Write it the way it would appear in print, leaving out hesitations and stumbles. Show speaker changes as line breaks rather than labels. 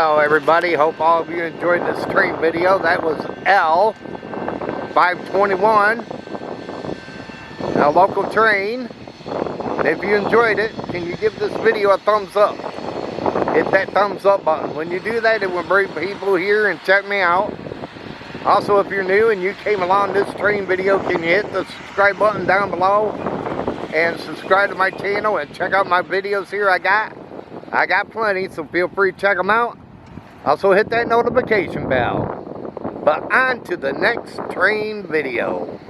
Hello everybody, hope all of you enjoyed this train video. That was L521, a local train. And if you enjoyed it, can you give this video a thumbs up? Hit that thumbs up button. When you do that, it will bring people here and check me out. Also, if you're new and you came along this train video, can you hit the subscribe button down below and subscribe to my channel and check out my videos here I got plenty, so feel free to check them out. Also hit that notification bell. But on to the next train video.